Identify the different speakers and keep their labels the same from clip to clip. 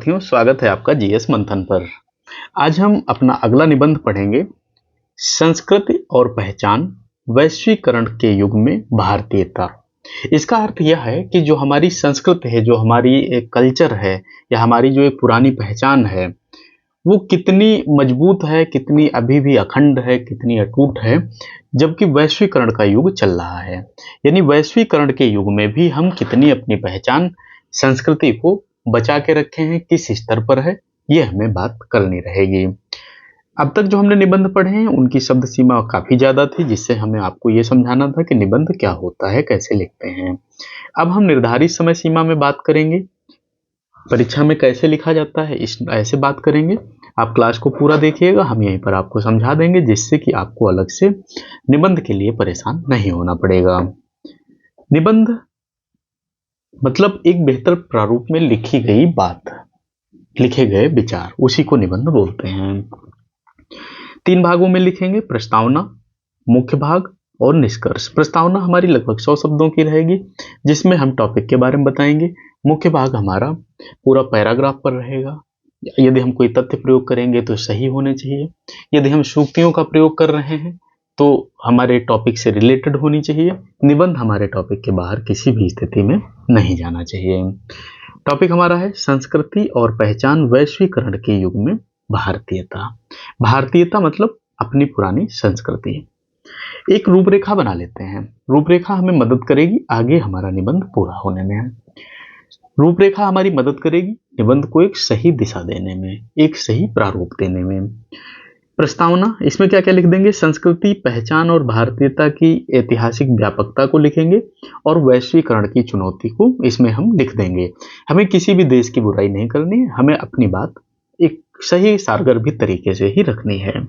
Speaker 1: साथियों, स्वागत है आपका जीएस मंथन पर। आज हम अपना अगला निबंध पढ़ेंगे, संस्कृति और पहचान वैश्वीकरण के युग में भारतीयता। इसका अर्थ यह है कि जो हमारी संस्कृति है, जो हमारी एक कल्चर है या हमारी जो एक पुरानी पहचान है, वो कितनी मजबूत है, कितनी अभी भी अखंड है, कितनी अटूट है, जबकि वैश्वीकरण का युग चल रहा है। यानी वैश्वीकरण के युग में भी हम कितनी अपनी पहचान, संस्कृति को बचा के रखे हैं, किस स्तर पर है, ये हमें बात करनी रहेगी। अब तक जो हमने निबंध पढ़े हैं उनकी शब्द सीमा काफी ज्यादा थी, जिससे हमें आपको ये समझाना था कि निबंध क्या होता है, कैसे लिखते हैं। अब हम निर्धारित समय सीमा में बात करेंगे, परीक्षा में कैसे लिखा जाता है इस ऐसे बात करेंगे। आप क्लास को पूरा देखिएगा, हम यहीं पर आपको समझा देंगे, जिससे कि आपको अलग से निबंध के लिए परेशान नहीं होना पड़ेगा। निबंध मतलब एक बेहतर प्रारूप में लिखी गई बात, लिखे गए विचार, उसी को निबंध बोलते हैं। 3 भागों में लिखेंगे, प्रस्तावना, मुख्य भाग और निष्कर्ष। प्रस्तावना हमारी लगभग 100 शब्दों की रहेगी, जिसमें हम टॉपिक के बारे में बताएंगे। मुख्य भाग हमारा पूरा पैराग्राफ पर रहेगा। यदि हम कोई तथ्य प्रयोग करेंगे तो सही होने चाहिए। यदि हम सूक्तियों का प्रयोग कर रहे हैं तो हमारे टॉपिक से रिलेटेड होनी चाहिए। निबंध हमारे टॉपिक के बाहर किसी भी स्थिति में नहीं जाना चाहिए। टॉपिक हमारा है संस्कृति और पहचान वैश्वीकरण के युग में भारतीयता। भारतीयता मतलब अपनी पुरानी संस्कृति। एक रूपरेखा बना लेते हैं। रूपरेखा हमें मदद करेगी आगे हमारा निबंध पूरा होने में। रूपरेखा हमारी मदद करेगी निबंध को एक सही दिशा देने में, एक सही प्रारूप देने में। प्रस्तावना, इसमें क्या क्या लिख देंगे, संस्कृति, पहचान और भारतीयता की ऐतिहासिक व्यापकता को लिखेंगे और वैश्वीकरण की चुनौती को इसमें हम लिख देंगे। हमें किसी भी देश की बुराई नहीं करनी है, हमें अपनी बात एक सही सारगर्भित तरीके से ही रखनी है।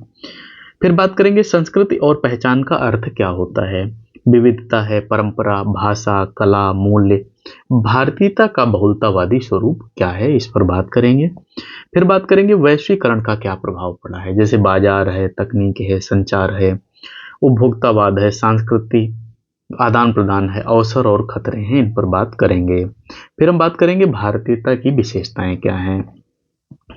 Speaker 1: फिर बात करेंगे संस्कृति और पहचान का अर्थ क्या होता है। विविधता है, परंपरा, भाषा, कला, मूल्य। भारतीयता का बहुलतावादी स्वरूप क्या है, इस पर बात करेंगे। फिर बात करेंगे वैश्वीकरण का क्या प्रभाव पड़ा है, जैसे बाजार है, तकनीक है, संचार है, उपभोक्तावाद है, सांस्कृतिक आदान प्रदान है, अवसर और खतरे हैं, इन पर बात करेंगे। फिर हम बात करेंगे भारतीयता की विशेषताएं क्या हैं,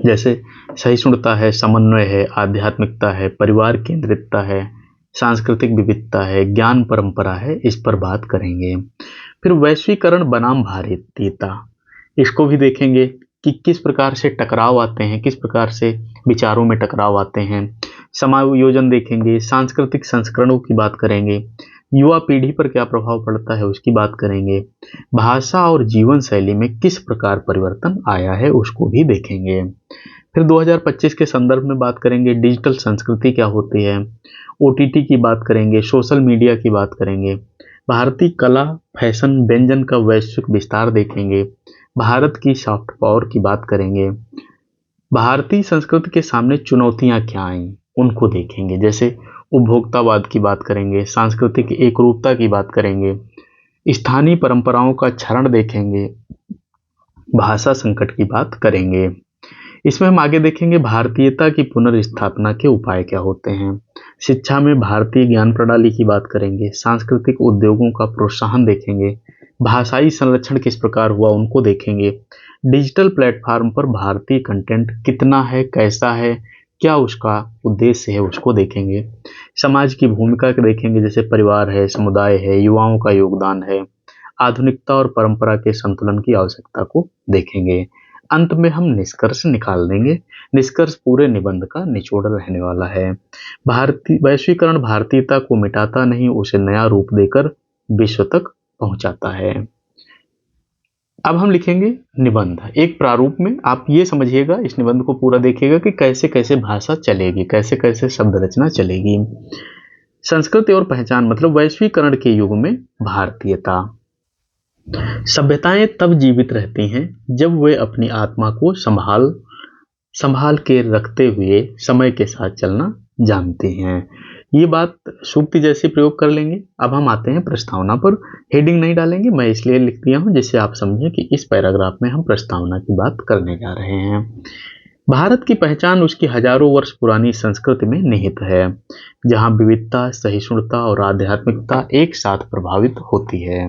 Speaker 1: जैसे सहिष्णुता है, समन्वय है, आध्यात्मिकता है, परिवार केंद्रितता है, सांस्कृतिक विविधता है, ज्ञान परंपरा है, इस पर बात करेंगे। फिर वैश्वीकरण बनाम भारतीयता, इसको भी देखेंगे कि किस प्रकार से टकराव आते हैं, किस प्रकार से विचारों में टकराव आते हैं। समायोजन देखेंगे, सांस्कृतिक संस्करणों की बात करेंगे, युवा पीढ़ी पर क्या प्रभाव पड़ता है उसकी बात करेंगे, भाषा और जीवन शैली में किस प्रकार परिवर्तन आया है उसको भी देखेंगे। फिर 2025 के संदर्भ में बात करेंगे, डिजिटल संस्कृति क्या होती है, ओटीटी की बात करेंगे, सोशल मीडिया की बात करेंगे, भारतीय कला, फैशन, व्यंजन का वैश्विक विस्तार देखेंगे, भारत की सॉफ्ट पावर की बात करेंगे, भारतीय संस्कृति के सामने चुनौतियां क्या आई उनको देखेंगे, जैसे उपभोक्तावाद की बात करेंगे, सांस्कृतिक एकरूपता की बात करेंगे, स्थानीय परंपराओं का क्षरण देखेंगे, भाषा संकट की बात करेंगे। इसमें हम आगे देखेंगे भारतीयता की पुनर्स्थापना के उपाय क्या होते हैं, शिक्षा में भारतीय ज्ञान प्रणाली की बात करेंगे, सांस्कृतिक उद्योगों का प्रोत्साहन देखेंगे, भाषाई संरक्षण किस प्रकार हुआ उनको देखेंगे, डिजिटल प्लेटफॉर्म पर भारतीय कंटेंट कितना है, कैसा है, क्या उसका उद्देश्य है उसको देखेंगे, समाज की भूमिका के देखेंगे, जैसे परिवार है, समुदाय है, युवाओं का योगदान है, आधुनिकता और परंपरा के संतुलन की आवश्यकता को देखेंगे। अंत में हम निष्कर्ष निकाल देंगे। निष्कर्ष पूरे निबंध का निचोड़ रहने वाला है। भारतीय वैश्वीकरण भारतीयता को मिटाता नहीं, उसे नया रूप देकर विश्व तक पहुंचाता है। अब हम लिखेंगे निबंध एक प्रारूप में। आप ये समझिएगा, इस निबंध को पूरा देखिएगा कि कैसे कैसे भाषा चलेगी, कैसे कैसे शब्द रचना चलेगी। संस्कृति और पहचान मतलब वैश्वीकरण के युग में भारतीयता। सभ्यताएं तब जीवित रहती हैं जब वे अपनी आत्मा को संभाल के रखते हुए समय के साथ चलना जानती हैं। ये बात सूक्ति जैसी प्रयोग कर लेंगे। अब हम आते हैं प्रस्तावना पर। हेडिंग नहीं डालेंगे, मैं इसलिए लिख दिया हूं जिससे आप समझें कि इस पैराग्राफ में हम प्रस्तावना की बात करने जा रहे हैं। भारत की पहचान उसकी हजारों वर्ष पुरानी संस्कृति में निहित है, जहां विविधता, सहिष्णुता और आध्यात्मिकता एक साथ प्रभावित होती है।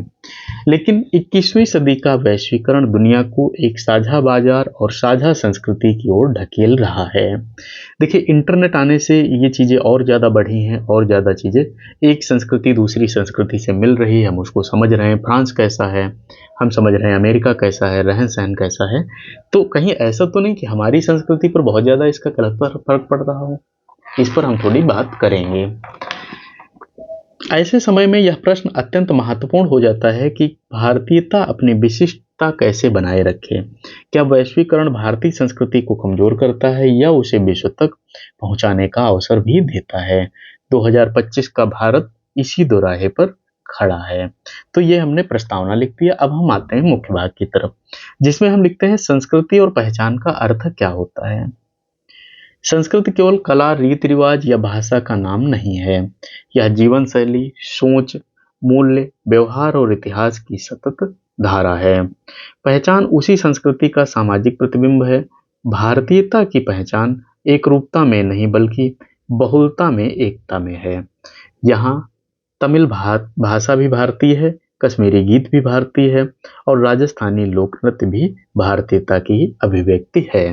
Speaker 1: लेकिन 21वीं सदी का वैश्वीकरण दुनिया को एक साझा बाजार और साझा संस्कृति की ओर ढकेल रहा है। देखिए, इंटरनेट आने से ये चीज़ें और ज़्यादा बढ़ी हैं, और ज़्यादा चीज़ें, एक संस्कृति दूसरी संस्कृति से मिल रही है, हम उसको समझ रहे हैं। फ्रांस कैसा है हम समझ रहे हैं, अमेरिका कैसा है, रहन सहन कैसा है। तो कहीं ऐसा तो नहीं कि हमारी संस्कृति पर बहुत ज़्यादा इसका गलत फर्क पड़ रहा हो। इस पर हम थोड़ी बात करेंगे। ऐसे समय में यह प्रश्न अत्यंत महत्वपूर्ण हो जाता है कि भारतीयता अपनी विशिष्टता कैसे बनाए रखे। क्या वैश्वीकरण भारतीय संस्कृति को कमजोर करता है या उसे विश्व तक पहुंचाने का अवसर भी देता है। 2025 का भारत इसी दोराहे पर खड़ा है। तो ये हमने प्रस्तावना लिख दिया। अब हम आते हैं मुख्य भाग की तरफ, जिसमें हम लिखते हैं संस्कृति और पहचान का अर्थ क्या होता है। संस्कृति केवल कला, रीति रिवाज या भाषा का नाम नहीं है। यह जीवन शैली, सोच, मूल्य, व्यवहार और इतिहास की सतत धारा है। पहचान उसी संस्कृति का सामाजिक प्रतिबिंब है। भारतीयता की पहचान एक रूपता में नहीं बल्कि बहुलता में एकता में है। यहाँ तमिल भाषा भी भारतीय है, कश्मीरी गीत भी भारतीय है और राजस्थानी लोक नृत्य भी भारतीयता की ही अभिव्यक्ति है।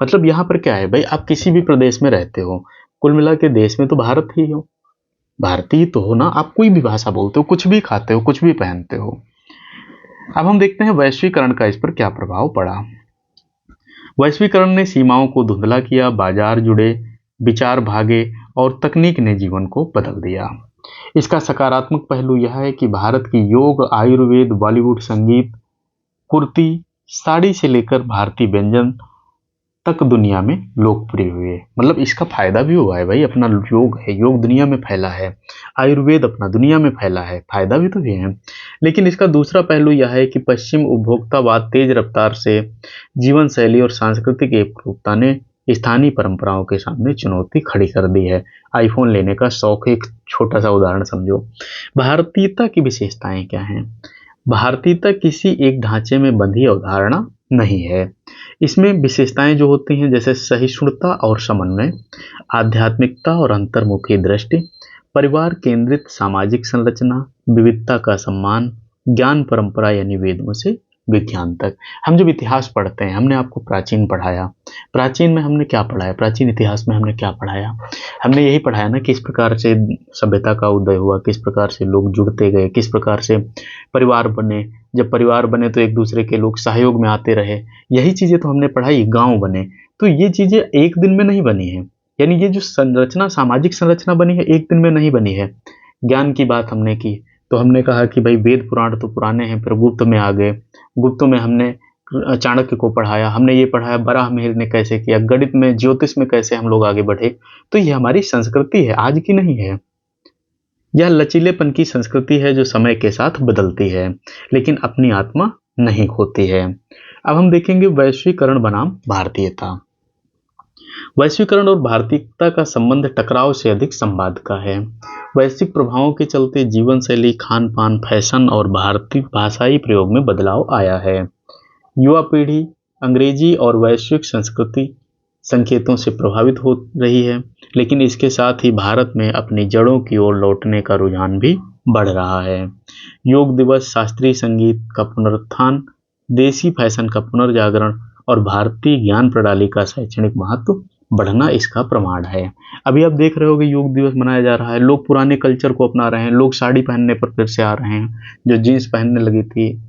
Speaker 1: मतलब यहाँ पर क्या है भाई, आप किसी भी प्रदेश में रहते हो, कुल मिला के देश में तो भारत ही हो, भारतीय तो हो ना। आप कोई भी भाषा बोलते हो, कुछ भी खाते हो, कुछ भी पहनते हो। अब हम देखते हैं वैश्वीकरण का इस पर क्या प्रभाव पड़ा। वैश्वीकरण ने सीमाओं को धुंधला किया, बाजार जुड़े, विचार भागे और तकनीक ने जीवन को बदल दिया। इसका सकारात्मक पहलू यह है कि भारत की योग, आयुर्वेद, बॉलीवुड संगीत, कुर्ती, साड़ी से लेकर भारतीय व्यंजन तक दुनिया में लोकप्रिय हुए। मतलब इसका फायदा भी हुआ है भाई, अपना योग है, योग दुनिया में फैला है, आयुर्वेद अपना दुनिया में फैला है, फायदा भी तो ये है। लेकिन इसका दूसरा पहलू यह है कि पश्चिम उपभोक्तावाद, तेज रफ्तार से जीवन शैली और सांस्कृतिक एकरूपता ने स्थानीय परंपराओं के सामने चुनौती खड़ी कर दी है। आईफोन लेने का शौक एक छोटा सा उदाहरण समझो। भारतीयता की विशेषताएं क्या हैं। भारतीयता किसी एक ढांचे में बंधी अवधारणा नहीं है। इसमें विशेषताएं जो होती हैं जैसे सहिष्णुता और समन्वय, आध्यात्मिकता और अंतर्मुखी दृष्टि, परिवार केंद्रित सामाजिक संरचना, विविधता का सम्मान, ज्ञान परंपरा यानी वेदों से विज्ञान तक। हम जब इतिहास पढ़ते हैं, हमने आपको प्राचीन पढ़ाया, प्राचीन में हमने क्या पढ़ाया, प्राचीन इतिहास में हमने क्या पढ़ाया, हमने यही पढ़ाया ना किस प्रकार से सभ्यता का उदय हुआ, किस प्रकार से लोग जुड़ते गए, किस प्रकार से परिवार बने, जब परिवार बने तो एक दूसरे के लोग सहयोग में आते रहे। यही चीजें तो हमने पढ़ाई, गांव बने। तो ये चीजें एक दिन में नहीं बनी है, यानी ये जो संरचना, सामाजिक संरचना बनी है, एक दिन में नहीं बनी है। ज्ञान की बात हमने की तो हमने कहा कि भाई वेद पुराण तो पुराने हैं, फिर गुप्त में आ गए, गुप्त में हमने चाणक्य को पढ़ाया, हमने ये पढ़ाया बराह मिहिर ने कैसे किया, गणित में, ज्योतिष में कैसे हम लोग आगे बढ़े। तो ये हमारी संस्कृति है, आज की नहीं है। यह लचीलेपन की संस्कृति है जो समय के साथ बदलती है लेकिन अपनी आत्मा नहीं खोती है। अब हम देखेंगे वैश्वीकरण बनाम भारतीयता। वैश्वीकरण और भारतीयता का संबंध टकराव से अधिक संवाद का है। वैश्विक प्रभावों के चलते जीवन शैली, खान पान, फैशन और भारतीय भाषाई प्रयोग में बदलाव आया है। युवा पीढ़ी अंग्रेजी और वैश्विक संस्कृति संकेतों से प्रभावित हो रही है, लेकिन इसके साथ ही भारत में अपनी जड़ों की ओर लौटने का रुझान भी बढ़ रहा है। योग दिवस, शास्त्रीय संगीत का पुनरुत्थान, देसी फैशन का पुनर्जागरण और भारतीय ज्ञान प्रणाली का शैक्षणिक महत्व बढ़ना इसका प्रमाण है। अभी आप देख रहे होगे योग दिवस मनाया जा रहा है, लोग पुराने कल्चर को अपना रहे हैं, लोग साड़ी पहनने पर फिर से आ रहे हैं। जो जीन्स पहनने लगी थी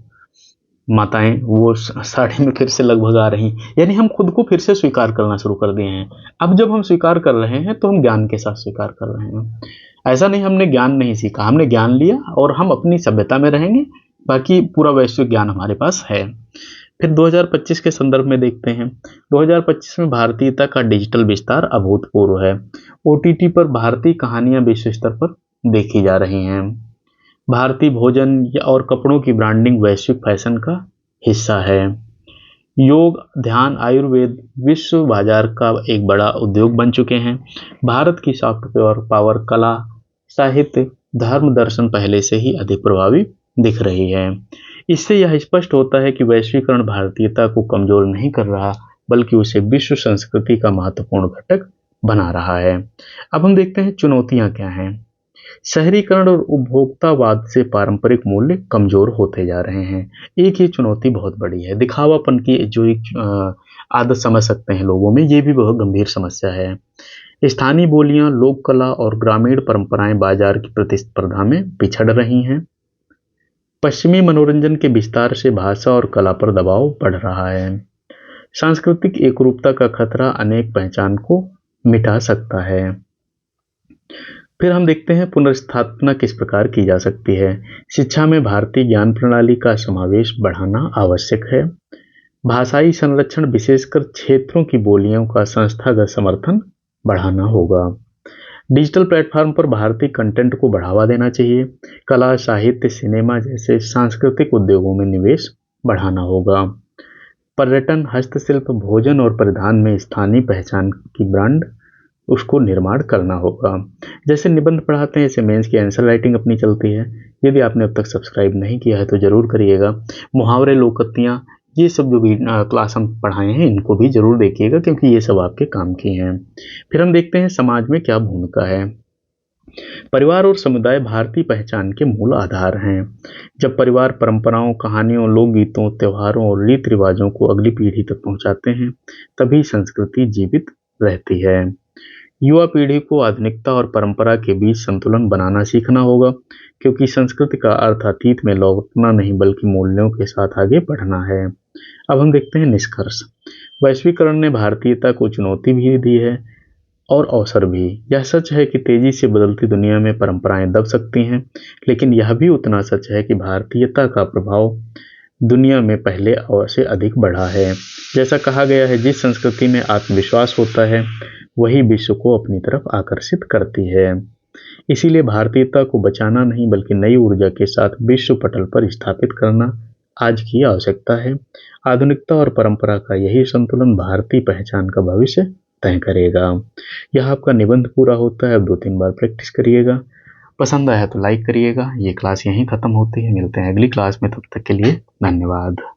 Speaker 1: माताएं, वो साड़ी में फिर से लगभग आ रही, यानी हम खुद को फिर से स्वीकार करना शुरू कर दिए हैं। अब जब हम स्वीकार कर रहे हैं तो हम ज्ञान के साथ स्वीकार कर रहे हैं। ऐसा नहीं हमने ज्ञान नहीं सीखा, हमने ज्ञान लिया और हम अपनी सभ्यता में रहेंगे, बाकी पूरा वैश्विक ज्ञान हमारे पास है। फिर 2025 के संदर्भ में देखते हैं। 2025 में भारतीयता का डिजिटल विस्तार अभूतपूर्व है। OTT पर भारतीय कहानियां विश्व स्तर पर देखी जा रही हैं। भारतीय भोजन और कपड़ों की ब्रांडिंग वैश्विक फैशन का हिस्सा है। योग, ध्यान, आयुर्वेद विश्व बाजार का एक बड़ा उद्योग बन चुके हैं। भारत की सॉफ्टवेयर पावर कला, साहित्य, धर्म, दर्शन पहले से ही अधिक प्रभावी दिख रही है। इससे यह स्पष्ट होता है कि वैश्वीकरण भारतीयता को कमजोर नहीं कर रहा बल्कि उसे विश्व संस्कृति का महत्वपूर्ण घटक बना रहा है। अब हम देखते हैं चुनौतियां क्या हैं। शहरीकरण और उपभोक्तावाद से पारंपरिक मूल्य कमजोर होते जा रहे हैं। एक ये चुनौती बहुत बड़ी है। दिखावापन की जो एक आदत समझ सकते हैं लोगों में, ये भी बहुत गंभीर समस्या है। स्थानीय बोलियां, लोक कला और ग्रामीण परंपराएं बाजार की प्रतिस्पर्धा में पिछड़ रही हैं। पश्चिमी मनोरंजन के विस्तार से भाषा और कला पर दबाव बढ़ रहा है। सांस्कृतिक एकरूपता का खतरा अनेक पहचान को मिटा सकता है। फिर हम देखते हैं पुनर्स्थापना किस प्रकार की जा सकती है। शिक्षा में भारतीय ज्ञान प्रणाली का समावेश बढ़ाना आवश्यक है। भाषाई संरक्षण, विशेषकर क्षेत्रों की बोलियों का संस्थागत समर्थन बढ़ाना होगा। डिजिटल प्लेटफॉर्म पर भारतीय कंटेंट को बढ़ावा देना चाहिए। कला, साहित्य, सिनेमा जैसे सांस्कृतिक उद्योगों में निवेश बढ़ाना होगा। पर्यटन, हस्तशिल्प, भोजन और परिधान में स्थानीय पहचान की ब्रांड उसको निर्माण करना होगा। जैसे निबंध पढ़ाते हैं, ऐसे मेंस की आंसर राइटिंग अपनी चलती है। यदि आपने अब तक सब्सक्राइब नहीं किया है तो जरूर करिएगा। मुहावरे, लोकोक्तियाँ, ये सब जो भी क्लास हम पढ़ाए हैं इनको भी जरूर देखिएगा, क्योंकि ये सब आपके काम की हैं। फिर हम देखते हैं समाज में क्या भूमिका है। परिवार और समुदाय भारतीय पहचान के मूल आधार हैं। जब परिवार परंपराओं, कहानियों, लोकगीतों, त्योहारों और रीति रिवाजों को अगली पीढ़ी तक पहुंचाते हैं, तभी संस्कृति जीवित रहती है। युवा पीढ़ी को आधुनिकता और परंपरा के बीच संतुलन बनाना सीखना होगा, क्योंकि संस्कृति का अर्थ अतीत में लौटना नहीं बल्कि मूल्यों के साथ आगे बढ़ना है। अब हम देखते हैं निष्कर्ष। वैश्वीकरण ने भारतीयता को चुनौती भी दी है और अवसर भी। यह सच है कि तेजी से बदलती दुनिया में परंपराएं दब सकती हैं, लेकिन यह भी उतना सच है कि भारतीयता का प्रभाव दुनिया में पहले और से अधिक बढ़ा है। जैसा कहा गया है, जिस संस्कृति में आत्मविश्वास होता है वही विश्व को अपनी तरफ आकर्षित करती है। इसीलिए भारतीयता को बचाना नहीं बल्कि नई ऊर्जा के साथ विश्व पटल पर स्थापित करना आज की आवश्यकता है। आधुनिकता और परंपरा का यही संतुलन भारतीय पहचान का भविष्य तय करेगा। यह आपका निबंध पूरा होता है। अब 2-3 बार प्रैक्टिस करिएगा। पसंद आया तो लाइक करिएगा। ये क्लास यहीं खत्म होती है। मिलते हैं अगली क्लास में, तब तक के लिए धन्यवाद।